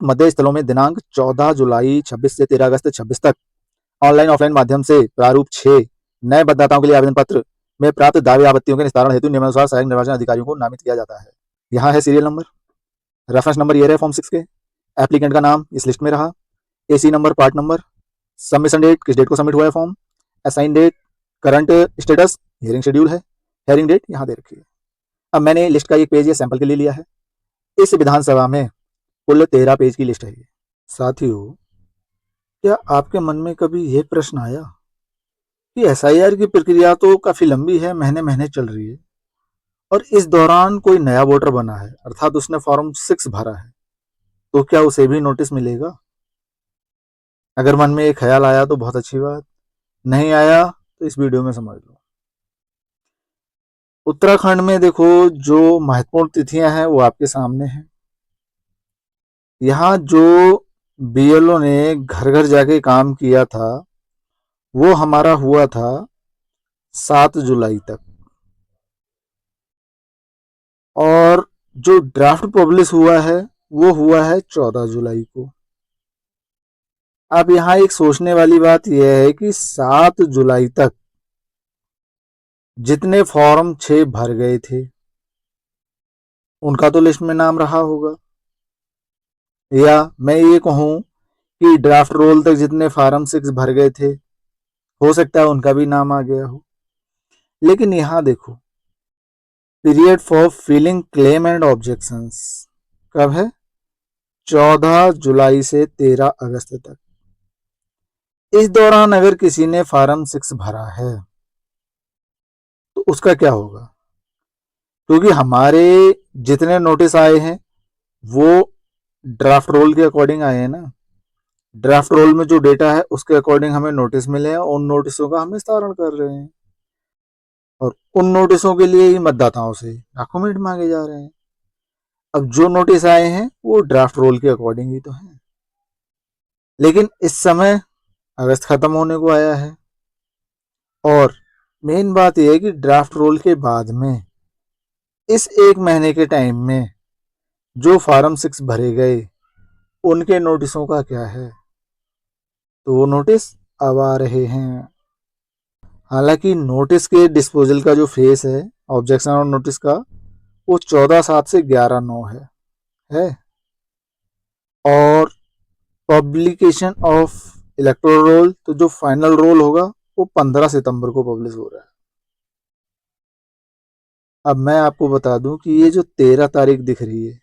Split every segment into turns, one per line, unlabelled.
मध्य स्थलों में दिनांक 14 जुलाई 26 से 13 अगस्त 26 तक ऑनलाइन ऑफलाइन माध्यम से प्रारूप 6 नए मतदाताओं के लिए आवेदन पत्र में प्राप्त दावे आपत्तियों के निस्तारण हेतु नियमानुसार सहायक निर्वाचन अधिकारियों को नामित किया जाता है। यहाँ है सीरियल नंबर, रेफरेंस नंबर ये रहे फॉर्म 6 के, एप्लीकेंट का नाम इस लिस्ट में रहा, AC number, part number, submission date, किस डेट को सबमिट हुआ है form, assign date, current status, hearing schedule है, हियरिंग डेट यहाँ दे रखी है। अब मैंने लिस्ट का एक पेज ये सैंपल के लिए लिया है। इस विधानसभा में कुल 13 पेज की लिस्ट है ये। साथियों, क्या आपके मन में कभी ये प्रश्न आया कि एसआईआर की प्रक्रिया तो काफी लंबी है, महीने महीने चल रही है, और इस दौरान कोई नया वोटर बना है, अर्थात उसने फॉर्म 6 भरा है, तो क्या उसे भी नोटिस मिलेगा? अगर मन में ये ख्याल आया तो बहुत अच्छी बात, नहीं आया तो इस वीडियो में समझ लो। उत्तराखंड में देखो, जो महत्वपूर्ण तिथियां हैं वो आपके सामने हैं। यहाँ जो बीएलओ ने घर घर जाके काम किया था वो हमारा हुआ था 7 जुलाई तक, और जो ड्राफ्ट पब्लिश हुआ है वो हुआ है 14 जुलाई को। अब यहाँ एक सोचने वाली बात यह है कि 7 जुलाई तक जितने फॉर्म 6 भर गए थे उनका तो लिस्ट में नाम रहा होगा, या मैं ये कहूं कि ड्राफ्ट रोल तक जितने फॉर्म 6 भर गए थे हो सकता है उनका भी नाम आ गया हो। लेकिन यहाँ देखो, period for filling claim and objections कब है? 14 जुलाई से 13 अगस्त तक। इस दौरान अगर किसी ने फॉर्म 6 भरा है तो उसका क्या होगा? क्योंकि हमारे जितने नोटिस आए हैं वो ड्राफ्ट रोल के अकॉर्डिंग आए हैं ना। ड्राफ्ट रोल में जो डेटा है उसके अकॉर्डिंग हमें नोटिस मिले हैं, उन नोटिसों का हम निस्तारण कर रहे हैं, और उन नोटिसों के लिए ही मतदाताओं से डॉक्यूमेंट मांगे जा रहे हैं। अब जो नोटिस आए हैं वो ड्राफ्ट रोल के अकॉर्डिंग ही तो है, लेकिन इस समय अगस्त खत्म होने को आया है, और मेन बात यह है कि ड्राफ्ट रोल के बाद में इस एक महीने के टाइम में जो फॉर्म 6 भरे गए उनके नोटिसों का क्या है? तो वो नोटिस अब आ रहे हैं। हालांकि नोटिस के डिस्पोजल का जो फेस है ऑब्जेक्शन और नोटिस का, वो 14/7 से 11/9 है। और पब्लिकेशन ऑफ इलेक्टोरल रोल, तो जो फाइनल रोल होगा वो 15 सितंबर को पब्लिश हो रहा है। अब मैं आपको बता दूं कि ये जो 13 तारीख दिख रही है,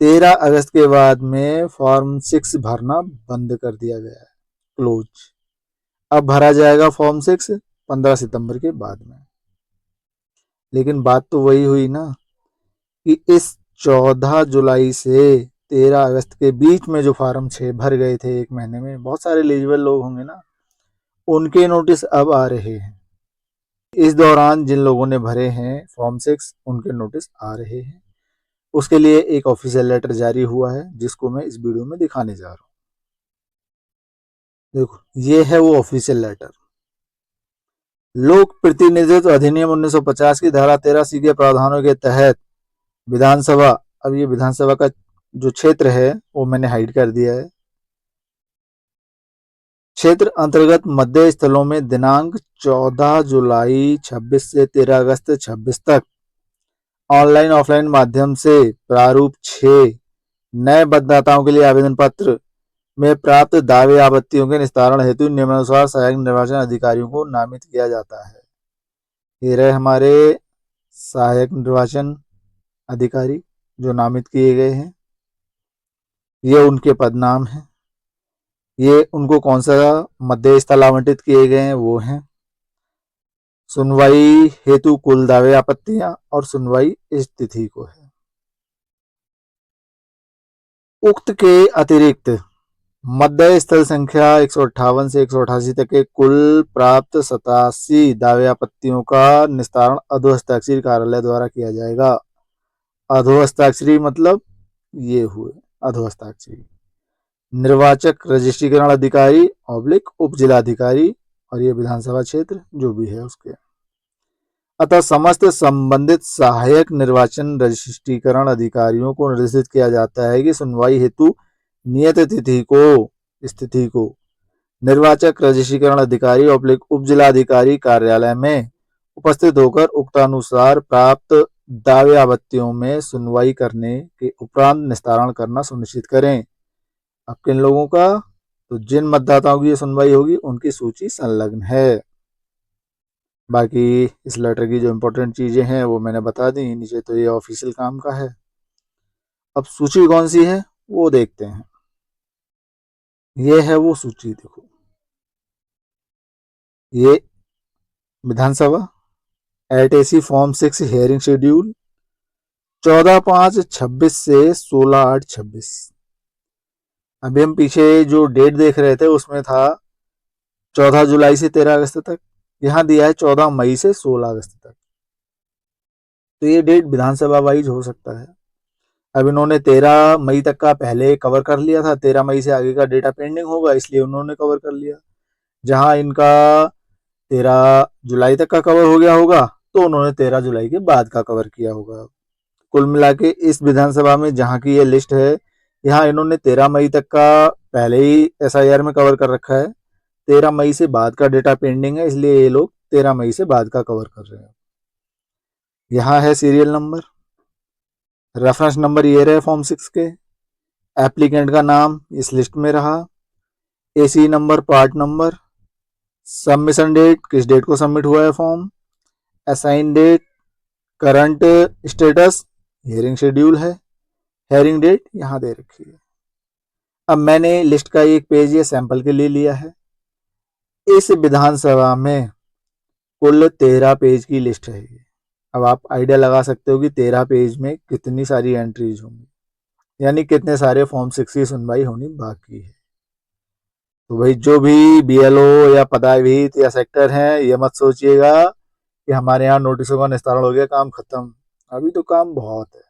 13 अगस्त के बाद में फॉर्म 6 भरना बंद कर दिया गया है, क्लोज। अब भरा जाएगा फॉर्म 6 15 सितंबर के बाद में। लेकिन बात तो वही हुई ना कि इस 14 जुलाई से 13 अगस्त के बीच में जो फॉर्म 6 भर गए थे एक महीने में, बहुत सारे एलिजिबल लोग होंगे ना, उनके नोटिस अब आ रहे हैं। इस दौरान जिन लोगों ने भरे हैं फॉर्म 6 उनके नोटिस आ रहे हैं। उसके लिए एक ऑफिशियल लेटर जारी हुआ है जिसको मैं इस वीडियो में दिखाने जा रहा हूँ। देखो, ये है वो ऑफिशियल लेटर। लोक प्रतिनिधित्व अधिनियम 1950 की धारा 13C के प्रावधानों के तहत विधानसभा, अब ये विधानसभा का जो क्षेत्र है वो मैंने हाइड कर दिया है, क्षेत्र अंतर्गत मध्य स्थलों में दिनांक 14 जुलाई 26 से 13 अगस्त 26 तक ऑनलाइन ऑफलाइन माध्यम से प्रारूप 6 नए मतदाताओं के लिए आवेदन पत्र में प्राप्त दावे आपत्तियों के निस्तारण हेतु नियमानुसार सहायक निर्वाचन अधिकारियों को नामित किया जाता है। ये रहे हमारे सहायक निर्वाचन अधिकारी जो नामित किए गए हैं, ये उनके पद नाम हैं, ये उनको कौन सा मध्य स्थल आवंटित किए गए हैं वो हैं, सुनवाई हेतु कुल दावे आपत्तियां, और सुनवाई इस तिथि को है। उक्त के अतिरिक्त मध्य स्थल संख्या 158 से 188 तक के कुल प्राप्त 87 दावे आपत्तियों का निस्तारण अधोहस्ताक्षरी कार्यालय द्वारा किया जाएगा। अधोहस्ताक्षरी मतलब ये हुए अधोहस्ताक्षरी, निर्वाचक रजिस्ट्रीकरण अधिकारी ऑब्लिक उप जिलाधिकारी, और ये विधानसभा क्षेत्र जो भी है उसके। अतः समस्त संबंधित सहायक निर्वाचन रजिस्ट्रीकरण अधिकारियों को निर्देशित किया जाता है कि सुनवाई हेतु नियत तिथि को स्थिति को निर्वाचक रजिस्ट्रीकरण अधिकारी उप जिलाधिकारी कार्यालय में उपस्थित होकर उक्तानुसार प्राप्त दावे आपत्तियों में सुनवाई करने के उपरांत निस्तारण करना सुनिश्चित करें। अब किन लोगों का? तो जिन मतदाताओं की ये सुनवाई होगी उनकी सूची संलग्न है। बाकी इस लेटर की जो इम्पोर्टेंट चीजें हैं वो मैंने बता दी। नीचे तो ये ऑफिशियल काम का है। अब सूची कौन सी है वो देखते हैं। ये है वो सूची, देखो ये विधानसभा एटीसी फॉर्म 6 हियरिंग शेड्यूल 14/5/26 से 16/8/26। अभी हम पीछे जो डेट देख रहे थे उसमें था 14 जुलाई से 13 अगस्त तक, यहाँ दिया है 14 मई से 16 अगस्त तक। तो ये डेट विधानसभा वाइज हो सकता है। अब इन्होंने 13 मई तक का पहले कवर कर लिया था, 13 मई से आगे का डेटा पेंडिंग होगा इसलिए उन्होंने कवर कर लिया। जहां इनका 13 जुलाई तक का कवर हो गया होगा तो उन्होंने 13 जुलाई के बाद का कवर किया होगा। कुल मिला के इस विधानसभा में जहां की ये लिस्ट है, यहाँ इन्होंने 13 मई तक का पहले ही एसआईआर में कवर कर रखा है। 13 मई से बाद का डेटा पेंडिंग है इसलिए ये लोग 13 मई से बाद का कवर कर रहे हैं। यहाँ है सीरियल नंबर, रेफरेंस नंबर ये रहे फॉर्म 6 के, एप्लीकेंट का नाम इस लिस्ट में रहा, AC number, part number, submission date, किस डेट को सबमिट हुआ है form, assign date, current status, hearing schedule है, हियरिंग डेट यहाँ दे रखी है। अब मैंने लिस्ट का एक पेज ये सैंपल के लिए लिया है। इस विधानसभा में कुल 13 पेज की लिस्ट है। अब आप आइडिया लगा सकते हो कि 13 पेज में कितनी सारी एंट्रीज होंगी, यानी कितने सारे फॉर्म 6 की सुनवाई होनी बाकी है। तो भाई जो भी बीएलओ या पदाविहित या सेक्टर हैं, ये मत सोचिएगा कि हमारे यहाँ नोटिसों का निस्तारण हो गया, काम खत्म। अभी तो काम बहुत है।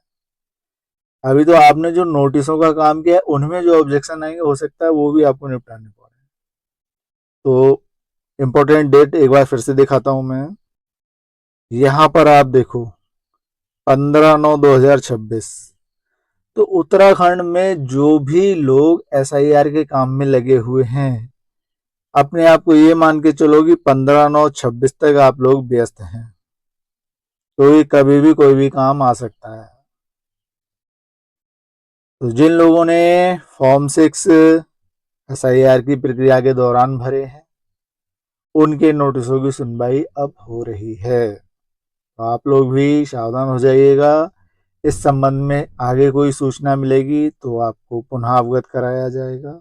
अभी तो आपने जो नोटिसों का काम किया है उनमें जो ऑब्जेक्शन आएंगे हो सकता है वो भी आपको निपटाने पड़े। तो इम्पोर्टेंट डेट एक बार फिर से दिखाता हूं मैं। यहाँ पर आप देखो 15/9/2026। तो उत्तराखंड में जो भी लोग एसआईआर के काम में लगे हुए हैं, अपने आप को ये मान के चलो कि 15/9/26 तक आप लोग व्यस्त हैं, तो ये कभी भी कोई भी काम आ सकता है। तो जिन लोगों ने फॉर्म 6 एसआईआर की प्रक्रिया के दौरान भरे हैं उनके नोटिसों की सुनवाई अब हो रही है। तो आप लोग भी सावधान हो जाइएगा। इस संबंध में आगे कोई सूचना मिलेगी तो आपको पुनः अवगत कराया जाएगा।